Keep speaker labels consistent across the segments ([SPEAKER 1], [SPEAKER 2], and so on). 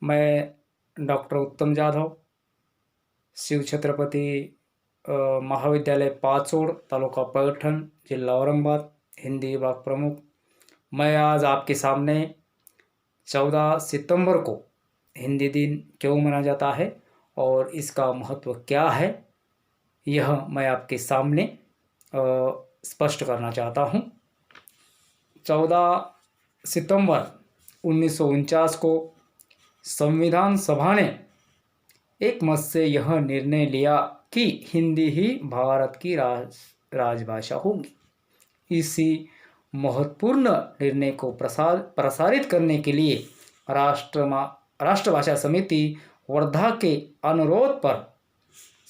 [SPEAKER 1] मैं डॉक्टर उत्तम जाधव, शिव छत्रपति महाविद्यालय पाचोड़, तालुका पैठण, जिला औरंगाबाद, हिंदी विभाग प्रमुख। मैं आज आपके सामने 14 सितंबर को हिंदी दिन क्यों मनाया जाता है और इसका महत्व क्या है, यह मैं आपके सामने स्पष्ट करना चाहता हूँ। 14 सितंबर 1949 को संविधान सभा ने एक मत से यह निर्णय लिया कि हिंदी ही भारत की राजभाषा होगी। इसी महत्वपूर्ण निर्णय को प्रसारित करने के लिए राष्ट्रभाषा समिति वर्धा के अनुरोध पर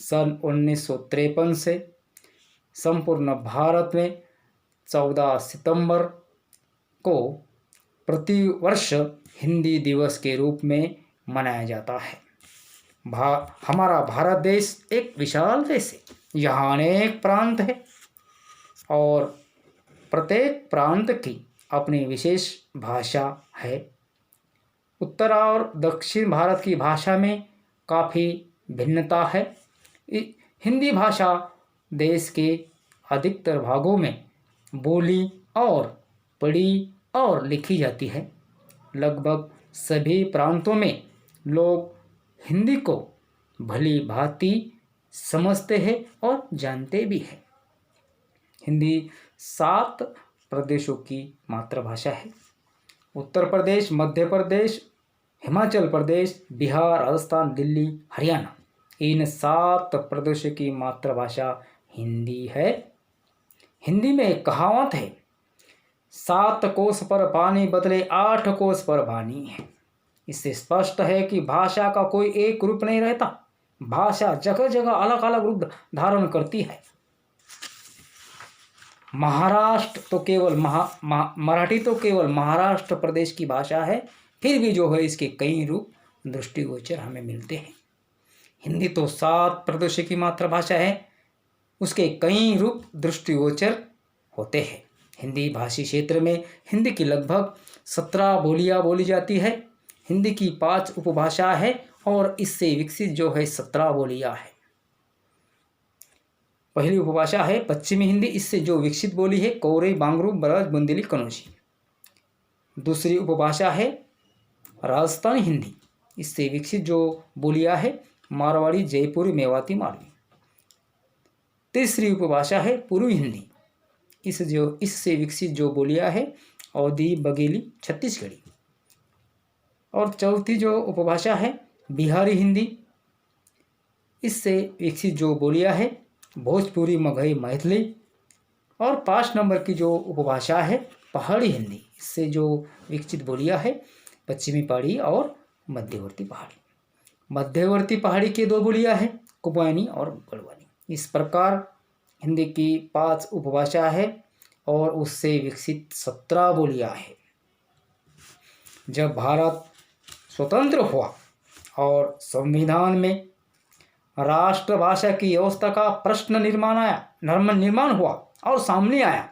[SPEAKER 1] सन 1953 से संपूर्ण भारत में 14 सितंबर को प्रतिवर्ष हिंदी दिवस के रूप में मनाया जाता है। हमारा भारत देश एक विशाल देश है। यहाँ अनेक प्रांत हैं और प्रत्येक प्रांत की अपनी विशेष भाषा है। उत्तर और दक्षिण भारत की भाषा में काफ़ी भिन्नता है। हिंदी भाषा देश के अधिकतर भागों में बोली और पढ़ी और लिखी जाती है। लगभग सभी प्रांतों में लोग हिंदी को भली भांति समझते हैं और जानते भी हैं। हिंदी 7 प्रदेशों की मातृभाषा है। उत्तर प्रदेश, मध्य प्रदेश, हिमाचल प्रदेश, बिहार, राजस्थान, दिल्ली, हरियाणा, इन 7 प्रदेशों की मातृभाषा हिंदी है। हिंदी में एक कहावत है, 7 कोस पर पानी बदले 8 कोस पर वाणी है। इससे स्पष्ट है कि भाषा का कोई एक रूप नहीं रहता। भाषा जगह जगह अलग अलग रूप धारण करती है। मराठी तो केवल महाराष्ट्र प्रदेश की भाषा है, फिर भी जो है इसके कई रूप दृष्टिगोचर हमें मिलते हैं। हिंदी तो 7 प्रदेशों की मातृभाषा है, उसके कई रूप दृष्टिगोचर होते हैं। हिंदी भाषी क्षेत्र में हिंदी की लगभग 17 बोलियां बोली जाती है। हिंदी की 5 उपभाषा है और इससे विकसित जो है 17 बोलियां है। पहली उपभाषा है पश्चिमी हिंदी, इससे जो विकसित बोली है कोरे, बांगरू, ब्रज, बुंदेली, कनौजी। दूसरी उपभाषा है राजस्थानी हिंदी, इससे विकसित जो बोलियां है मारवाड़ी, जयपुरी, मेवाती, मालवी। तीसरी उपभाषा है पूर्वी हिंदी, इससे विकसित जो बोलियां है अवधी, बघेली, छत्तीसगढ़ी। और चौथी जो उपभाषा है बिहारी हिंदी, इससे विकसित जो बोलियां है भोजपुरी, मगही, मैथिली। और 5 नंबर की जो उपभाषा है पहाड़ी हिंदी, इससे जो विकसित बोलियां है पश्चिमी पहाड़ी और मध्यवर्ती पहाड़ी। मध्यवर्ती पहाड़ी के 2 बोलियां है कुमाऊनी और गढ़वाली। इस प्रकार हिंदी की 5 उपभाषा है और उससे विकसित 17 बोलियां है। जब भारत स्वतंत्र हुआ और संविधान में राष्ट्रभाषा की व्यवस्था का प्रश्न निर्माण हुआ और सामने आया,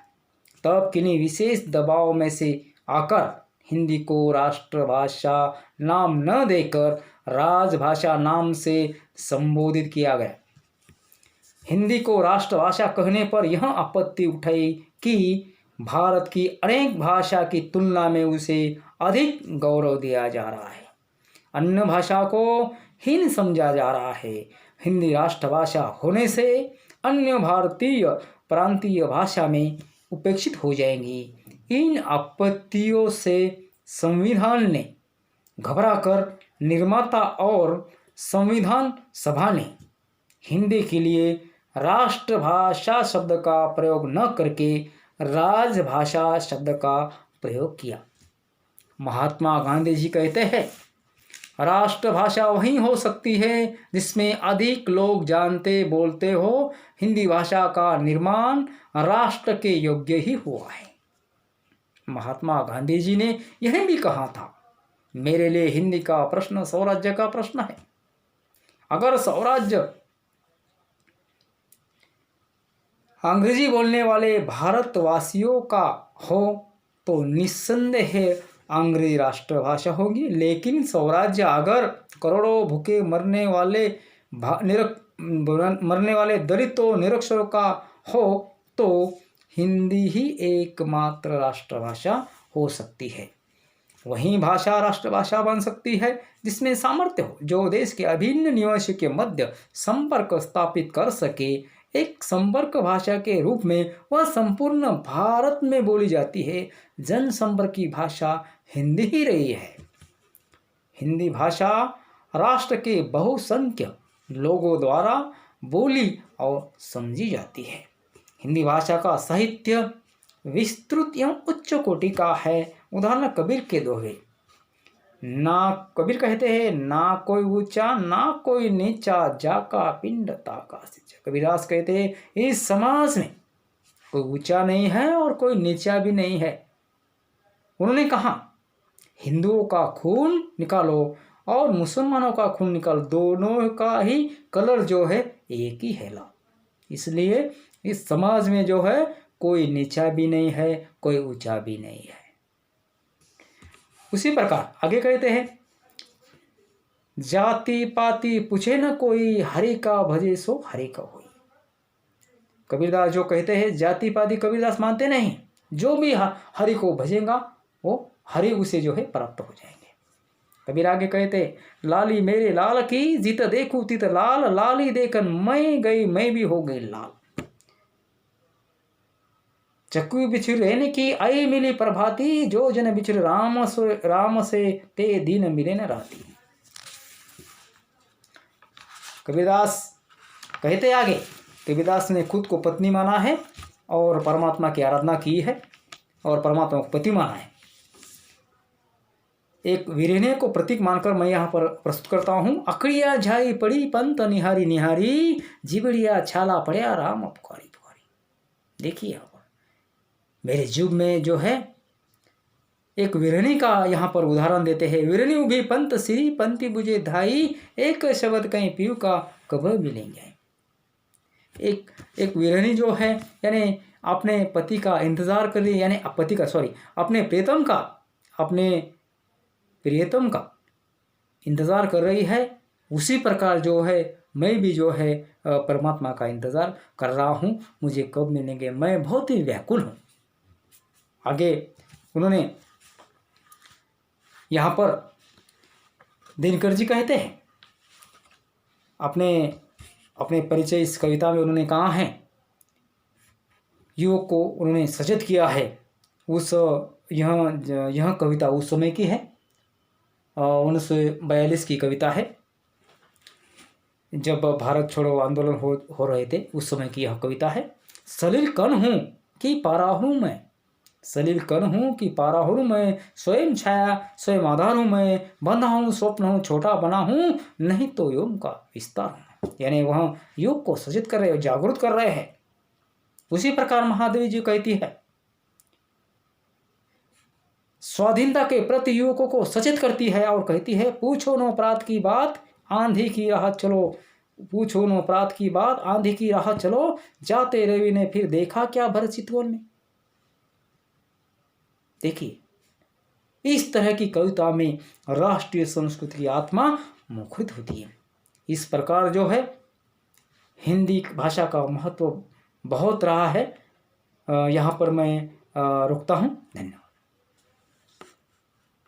[SPEAKER 1] तब किन्हीं विशेष दबाव में से आकर हिंदी को राष्ट्रभाषा नाम न देकर राजभाषा नाम से संबोधित किया गया। हिंदी को राष्ट्रभाषा कहने पर यह आपत्ति उठाई कि भारत की अनेक भाषा की तुलना में उसे अधिक गौरव दिया जा रहा है, अन्य भाषा को हीन समझा जा रहा है। हिंदी राष्ट्रभाषा होने से अन्य भारतीय प्रांतीय भाषा में उपेक्षित हो जाएंगी। इन आपत्तियों से संविधान ने घबराकर निर्माता और संविधान सभा ने हिंदी के लिए राष्ट्रभाषा शब्द का प्रयोग न करके राजभाषा शब्द का प्रयोग किया। महात्मा गांधी जी कहते हैं, राष्ट्रभाषा वही हो सकती है जिसमें अधिक लोग जानते बोलते हो। हिंदी भाषा का निर्माण राष्ट्र के योग्य ही हुआ है। महात्मा गांधी जी ने यह भी कहा था, मेरे लिए हिंदी का प्रश्न स्वराज्य का प्रश्न है। अगर स्वराज्य अंग्रेजी बोलने वाले भारतवासियों का हो तो निस्संदेह अंग्रेजी राष्ट्रभाषा होगी, लेकिन स्वराज्य अगर करोड़ों भूखे मरने वाले दलितों निरक्षरों का हो तो हिंदी ही एकमात्र राष्ट्रभाषा हो सकती है। वही भाषा राष्ट्रभाषा बन सकती है जिसमें सामर्थ्य हो, जो देश के अभिन्न निवासियों के मध्य संपर्क स्थापित कर सके। एक संपर्क भाषा के रूप में वह संपूर्ण भारत में बोली जाती है। जनसंपर्क की भाषा हिंदी ही रही है। हिंदी भाषा राष्ट्र के बहुसंख्य लोगों द्वारा बोली और समझी जाती है। हिंदी भाषा का साहित्य विस्तृत एवं उच्च कोटि का है। उदाहरण कबीर के दोहे, ना कबीर कहते हैं, ना कोई ऊंचा ना कोई नीचा, जाका पिंड ताका सिंचा। कबीरदास कहते हैं इस समाज में कोई ऊंचा नहीं है और कोई नीचा भी नहीं है। उन्होंने कहा हिंदुओं का खून निकालो और मुसलमानों का खून निकालो, दोनों का ही कलर जो है एक ही है लाल। इसलिए इस समाज में जो है कोई नीचा भी नहीं है, कोई ऊंचा भी नहीं है। उसी प्रकार आगे कहते हैं, जाति पाति पूछे न कोई, हरि का भजे सो हरि का होई। कबीरदास जो कहते हैं जाति पाति कबीरदास मानते नहीं, जो भी हरि को भजेगा वो हरि उसे जो है प्राप्त हो जाएंगे। कबीर आगे कहते, लाली मेरे लाल की, जित देखूं तित लाल, लाली देखन मैं गई मैं भी हो गई लाल। चक्कू बिछुर रहने की आई मिली प्रभाती, जो जन बिछुर राम से ते दीन मिले न राती। कबीरदास कहते आगे, कबीरदास ने खुद को पत्नी माना है और परमात्मा की आराधना की है और परमात्मा को पति माना है। एक विरहने को प्रतीक मानकर मैं यहाँ पर प्रस्तुत करता हूँ। अकड़िया झाई पड़ी पंत निहारी निहारी, जिबड़िया छाला पड़िया राम पुकारी पुकारी। देखिए यहाँ पर मेरे युग में जो है एक विरहनी का यहाँ पर उदाहरण देते हैं। विरहनी उभी पंत श्री पंती बुझे धाई, एक शब्द कहीं पीऊ का कब मिलेंगे। एक विरहनी जो है यानी अपने पति का इंतजार कर रही, यानी अपने प्रियतम का इंतजार कर रही है। उसी प्रकार जो है मैं भी जो है परमात्मा का इंतजार कर रहा हूँ, मुझे कब मिलेंगे, मैं बहुत ही व्याकुल हूँ। आगे उन्होंने यहाँ पर दिनकर जी कहते हैं अपने परिचय इस कविता में उन्होंने कहा है, युवक को उन्होंने सचेत किया है। यह कविता उस समय की है, 1942 की कविता है, जब भारत छोड़ो आंदोलन हो रहे थे, उस समय की यह कविता है। सलील कण हूँ कि पारा हूँ मैं, सलील कण हूँ कि पारा हूँ मैं, स्वयं छाया स्वयं आधार हूँ मैं, बंधा हूँ स्वप्न हूँ छोटा बना हूँ, नहीं तो योग का विस्तार हूँ। यानी वह योग को सचेत कर रहे, जागरूक कर रहे हैं। उसी प्रकार महादेवी जी कहती है, स्वाधीनता के प्रति युवकों को सचेत करती है और कहती है, पूछो नो अपराध की बात आंधी की राह चलो, पूछो नो अपराध की बात आंधी की राह चलो, जाते रवि ने फिर देखा क्या भर चितवन में। देखिए इस तरह की कविता में राष्ट्रीय संस्कृति की आत्मा मुखरित होती है। इस प्रकार जो है हिंदी भाषा का महत्व बहुत रहा है। यहाँ पर मैं रुकता हूँ। धन्यवाद।